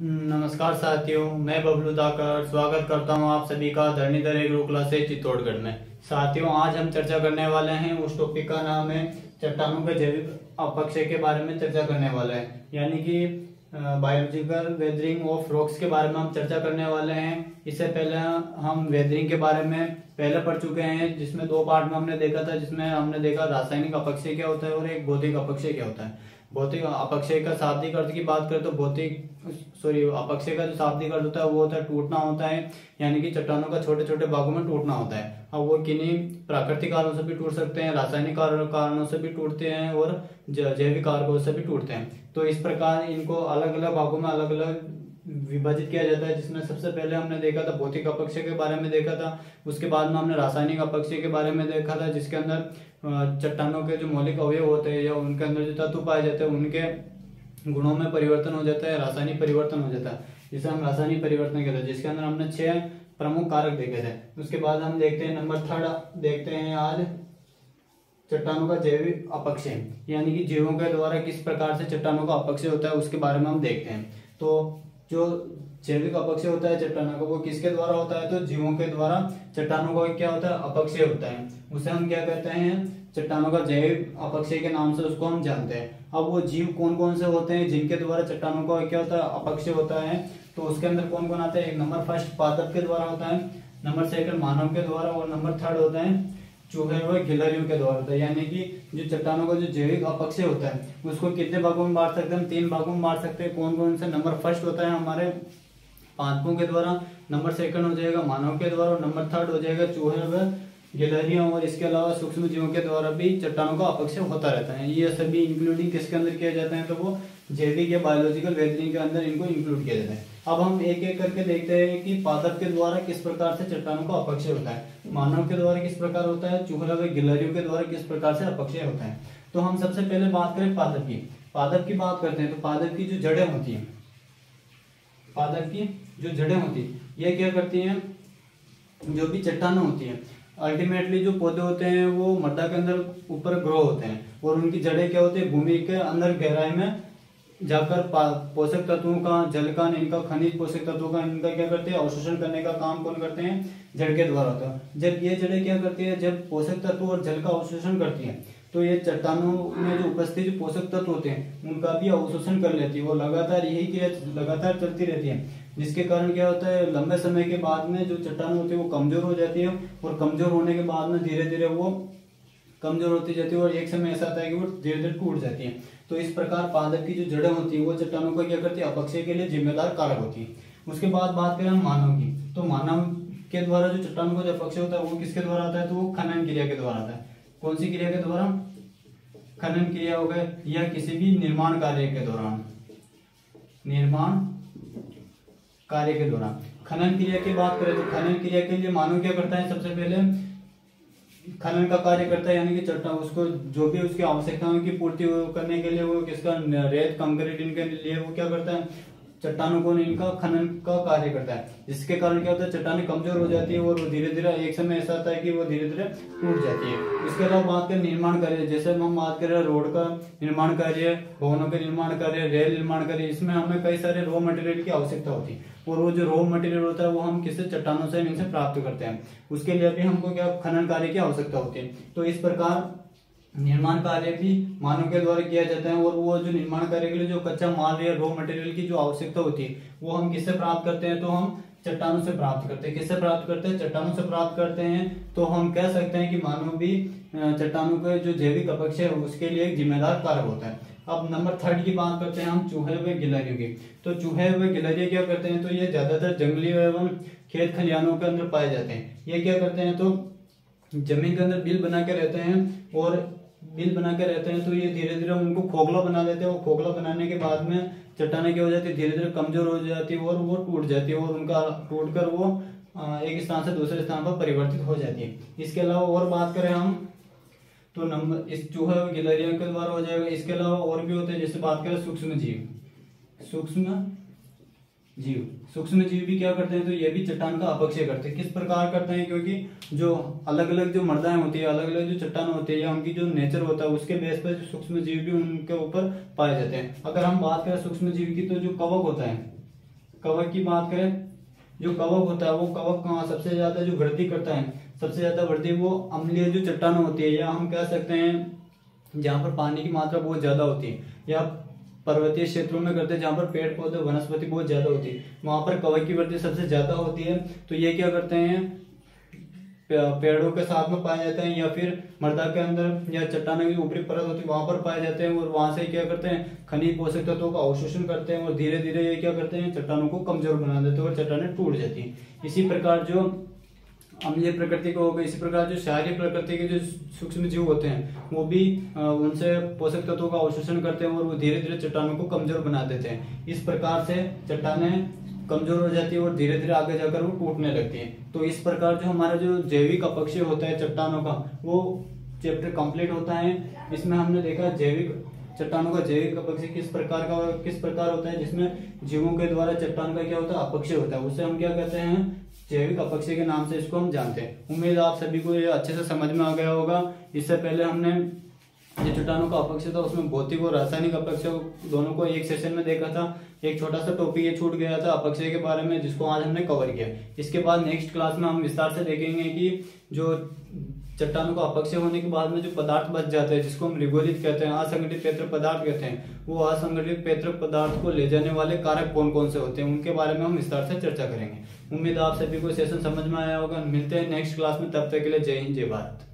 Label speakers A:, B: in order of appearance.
A: नमस्कार साथियों, मैं बबलू दाकर स्वागत करता हूं आप सभी का धरणीधर एग्रो क्लासेज चित्तौड़गढ़ में। साथियों, आज हम चर्चा करने वाले हैं उस टॉपिक का नाम है चट्टानों के जैविक अपक्षय के बारे में चर्चा करने वाले हैं, यानी कि बायोलॉजिकल वेदरिंग ऑफ रॉक्स के बारे में हम चर्चा करने वाले हैं। इससे पहले हम वेदरिंग के बारे में पहले पढ़ चुके हैं, जिसमें दो पार्ट में हमने देखा था, जिसमें हमने देखा रासायनिक अपक्षय क्या होता है और एक भौतिक अपक्षय क्या होता है। भौतिक अपक्षय का शाब्दिक अर्थ की बात करें तो अपक्षय का जो शाब्दिक अर्थ होता है वो होता है टूटना होता है, यानी कि चट्टानों का छोटे छोटे भागों में टूटना होता है। अब वो किन्हीं प्राकृतिक कारणों से भी टूट सकते हैं, रासायनिक कारणों से भी टूटते हैं और जैविक कारकों से भी टूटते हैं। तो इस प्रकार इनको अलग अलग भागों में अलग अलग विभाजित किया जाता है, जिसमें सबसे पहले हमने देखा था भौतिक अपक्षय के बारे में देखा था। उसके बाद में हमने रासायनिक अपक्षय के बारे में देखा था, जिसके अंदर चट्टानों के जो मौलिक अवयव होते हैं या उनके अंदर जो तत्व पाए जाते हैं उनके गुणों में परिवर्तन हो जाता है, रासायनिक परिवर्तन हो जाता है, जिसे हम रासायनिक परिवर्तन कहते हैं, जिसके अंदर हमने 6 प्रमुख कारक देखे थे। उसके बाद हम देखते हैं नंबर 3 देखते हैं आज चट्टानों का जैविक अपक्षय, यानी कि जीवों के द्वारा किस प्रकार से चट्टानों का अपक्षय होता है उसके बारे में हम देखते हैं। तो जो जैविक अपक्षय होता है चट्टानों का, वो किसके द्वारा होता है? तो जीवों के द्वारा चट्टानों का क्या होता है? अपक्षय होता है। उसे हम क्या कहते हैं? चट्टानों का जैविक अपक्षय के नाम से उसको हम जानते हैं। अब वो जीव कौन कौन से होते हैं जिनके द्वारा चट्टानों का क्या होता है? अपक्षय होता है। तो उसके अंदर कौन कौन आता है? एक नंबर फर्स्ट पादप के द्वारा होता है, नंबर सेकंड मानव के द्वारा, और नंबर 3 होता है चूहे व गिलहरियों के द्वारा होता है। यानी कि जो चट्टानों का जो जैविक अपक्षय होता है उसको कितने भागों में बांट सकते हैं? हम 3 भागों में बांट सकते हैं। कौन कौन से? नंबर फर्स्ट होता है हमारे पादपों के द्वारा, नंबर सेकंड हो जाएगा मानव के द्वारा, और नंबर 3 हो जाएगा चूहे व गिलहरियों और इसके अलावा सूक्ष्म जीवों के द्वारा भी चट्टानों का अपक्षय होता रहता है। ये सभी इंक्लूडिंग किसके अंदर किया जाता है? तो वो जैविक या बायोलॉजिकल वेदरिंग के अंदर इनको इंक्लूड किया जाता है। अब हम एक एक करके देखते हैं कि पादप के द्वारा किस प्रकार से चट्टानों का अपक्षय होता है, मानव के द्वारा किस प्रकार होता है, चूहे व गिलहरियों के द्वारा किस प्रकार से अपक्षय होता है। तो हम सबसे पहले बात करें पादप की बात करते हैं। तो पादप की जो जड़ें होती हैं, पादप की जो जड़ें होती है ये क्या करती हैं? जो भी चट्टानें होती हैं, अल्टीमेटली जो पौधे होते हैं वो मृदा के अंदर ऊपर ग्रो होते हैं, और उनकी जड़ें क्या होती है? भूमि के अंदर गहराई में जाकर पोषक तत्वों का, जल का, इनका खनिज पोषक तत्वों का इनका क्या करते हैं? अवशोषण करने का काम कौन करते हैं? जड़ के द्वारा होता है। जब ये जड़ें क्या करती है? जब पोषक तत्व और जल का अवशोषण करती है तो ये चट्टानों में जो उपस्थित जो पोषक तत्व होते हैं उनका भी अवशोषण कर लेती है। वो लगातार यही क्रिया लगातार चलती रहती है, जिसके कारण क्या होता है? लंबे समय के बाद में जो चट्टान होती है वो कमजोर हो जाती है, और कमजोर होने के बाद में धीरे धीरे वो कमजोर होती जाती है, और एक समय ऐसा आता है कि वो धीरे धीरे टूट जाती है। तो इस प्रकार पादप की जो जड़ें होती है वो चट्टानों को क्या करती है? अपक्षय के लिए जिम्मेदार कारक होती है। उसके बाद बात करें हम मानव की, तो मानव के द्वारा जो चट्टानों का जो अपक्षय होता है वो किसके द्वारा आता है? तो वो खनन क्रिया के द्वारा आता है। कौन सी क्रिया के द्वारा? खनन क्रिया हो गए, या किसी भी निर्माण कार्य के दौरान, निर्माण कार्य के दौरान। खनन क्रिया की बात करें तो खनन क्रिया के लिए मानव क्या करता है? सबसे पहले खनन का कार्य करता है, यानी कि चट्टान उसको जो भी उसकी आवश्यकताओं की पूर्ति करने के लिए वो किसका रेत कंक्रीट इनके लिए वो क्या करता है? चट्टानों को इनका खनन का कार्य करता है, जिसके कारण क्या होता है? चट्टानें कमजोर हो जाती है और धीरे धीरे एक समय ऐसा आता है कि वो धीरे धीरे टूट जाती है। इसके अलावा बात करें निर्माण कार्य, जैसे हम बात करें रोड का निर्माण कार्य, भवनों के निर्माण कार्य, रेल निर्माण कार्य, इसमें हमें कई सारे रॉ मटेरियल की आवश्यकता होती है, और वो जो रॉ मटेरियल होता है वो हम किससे? चट्टानों से इनसे प्राप्त करते हैं। उसके लिए भी हमको क्या खनन कार्य की आवश्यकता होती है। तो इस प्रकार निर्माण कार्य भी मानव के द्वारा किया जाता है, और वो जो निर्माण कार्य के लिए जो कच्चा माल या रॉ मटेरियल की जो आवश्यकता होती है वो हम किससे प्राप्त करते हैं? तो हम चट्टानों से प्राप्त करते हैं। किससे प्राप्त करते हैं? चट्टानों से प्राप्त करते हैं। तो हम कह सकते हैं कि मानव भी चट्टानों के जो जैविक अपक्षय है उसके लिए एक जिम्मेदार कारक होता है। अब नंबर 3 की बात करते हैं हम चूहे व गिलहरियों की। तो चूहे व गिलहरियां क्या करते हैं? तो ये ज्यादातर जंगली एवं खेत खलिहानों के अंदर पाए जाते हैं। ये क्या करते हैं? तो जमीन के अंदर बिल बना के रहते हैं, और बिल बना के रहते हैं तो ये धीरे धीरे उनको खोखला बना देते हैं। वो खोखला बनाने के बाद में चट्टानें क्या हो जाती है? धीरे धीरे कमजोर हो जाती है और वो टूट जाती है, और उनका टूट कर वो एक स्थान से दूसरे स्थान पर परिवर्तित हो जाती है। इसके अलावा और बात करें हम तो नंबर इस चूहे और गिलहरियों के द्वारा हो जाएगा। इसके अलावा और भी होते हैं, जैसे बात करें सूक्ष्म जीव भी क्या करते हैं? तो ये भी चट्टान का अपक्षय करते हैं। किस प्रकार करते हैं? क्योंकि जो अलग अलग जो मृदाएं होती है, अलग अलग जो चट्टान होती है या उनकी जो नेचर होता है उसके बेस पर सूक्ष्म जीव भी उनके ऊपर पाए जाते हैं। अगर हम बात करें सूक्ष्म जीव की तो जो कवक होता है, कवक की बात करें, जो कवक होता है वो कवक कहाँ सबसे ज्यादा जो वृद्धि करता है, सबसे ज्यादा वृद्धि वो अम्लीय जो चट्टान होती है, या हम कह सकते हैं जहाँ पर पानी की मात्रा बहुत ज्यादा होती है, या पर्वतीय क्षेत्रों में करते हैं जहाँ पर पेड़ पौधे वनस्पति बहुत ज्यादा होती है, वहां पर कवक की वृद्धि सबसे ज्यादा होती है। तो ये क्या करते हैं, पेड़ों के साथ में पाए जाते हैं, या फिर मृदा के अंदर या चट्टानों की ऊपरी परत होती है वहां पर पाए जाते हैं, और वहां से क्या करते हैं, खनिज पोषक तत्वों का अवशोषण करते हैं, और धीरे धीरे ये क्या करते हैं, चट्टानों को कमजोर बना देते हैं और चट्टानें टूट जाती हैं। इसी प्रकार जो अम्लीय प्रकृति को हो गई, इसी प्रकार जो क्षारीय प्रकृति के जो सूक्ष्म जीव होते हैं वो भी उनसे पोषक तत्वों का अवशोषण करते हैं, और वो धीरे धीरे चट्टानों को कमजोर बना देते हैं। इस प्रकार से चट्टानें कमजोर हो जाती है और धीरे धीरे आगे जाकर वो टूटने लगती है। तो इस प्रकार जो हमारा जो जैविक अपक्षय होता है चट्टानों का, वो चैप्टर कंप्लीट होता है। इसमें हमने देखा जैविक चट्टानों का जैविक अपक्षय किस प्रकार होता है, जिसमें जीवों के द्वारा चट्टान का क्या होता है, अपक्षय होता है, उसे हम क्या कहते हैं, जैविक अपक्षय के नाम से इसको हम जानते हैं। उम्मीद आप सभी को ये अच्छे से समझ में आ गया होगा। इससे पहले हमने जो चट्टानों का अपक्षय था उसमें भौतिक और रासायनिक अपक्षय दोनों को एक सेशन में देखा था। एक छोटा सा टॉपिक ये छूट गया था अपक्षय के बारे में, जिसको आज हमने कवर किया। इसके बाद नेक्स्ट क्लास में हम विस्तार से देखेंगे कि जो चट्टानों का अपक्षय होने के बाद में जो पदार्थ बच जाते हैं, जिसको हम रिगोलित कहते हैं, असंगठित पैतृक पदार्थ कहते हैं, वो असंगठित पैतृक पदार्थ को ले जाने वाले कारक कौन कौन से होते हैं, उनके बारे में हम विस्तार से चर्चा करेंगे। उम्मीद आप सभी को सेशन समझ में आया होगा। मिलते हैं नेक्स्ट क्लास में, तब तक के लिए जय हिंद जय भारत।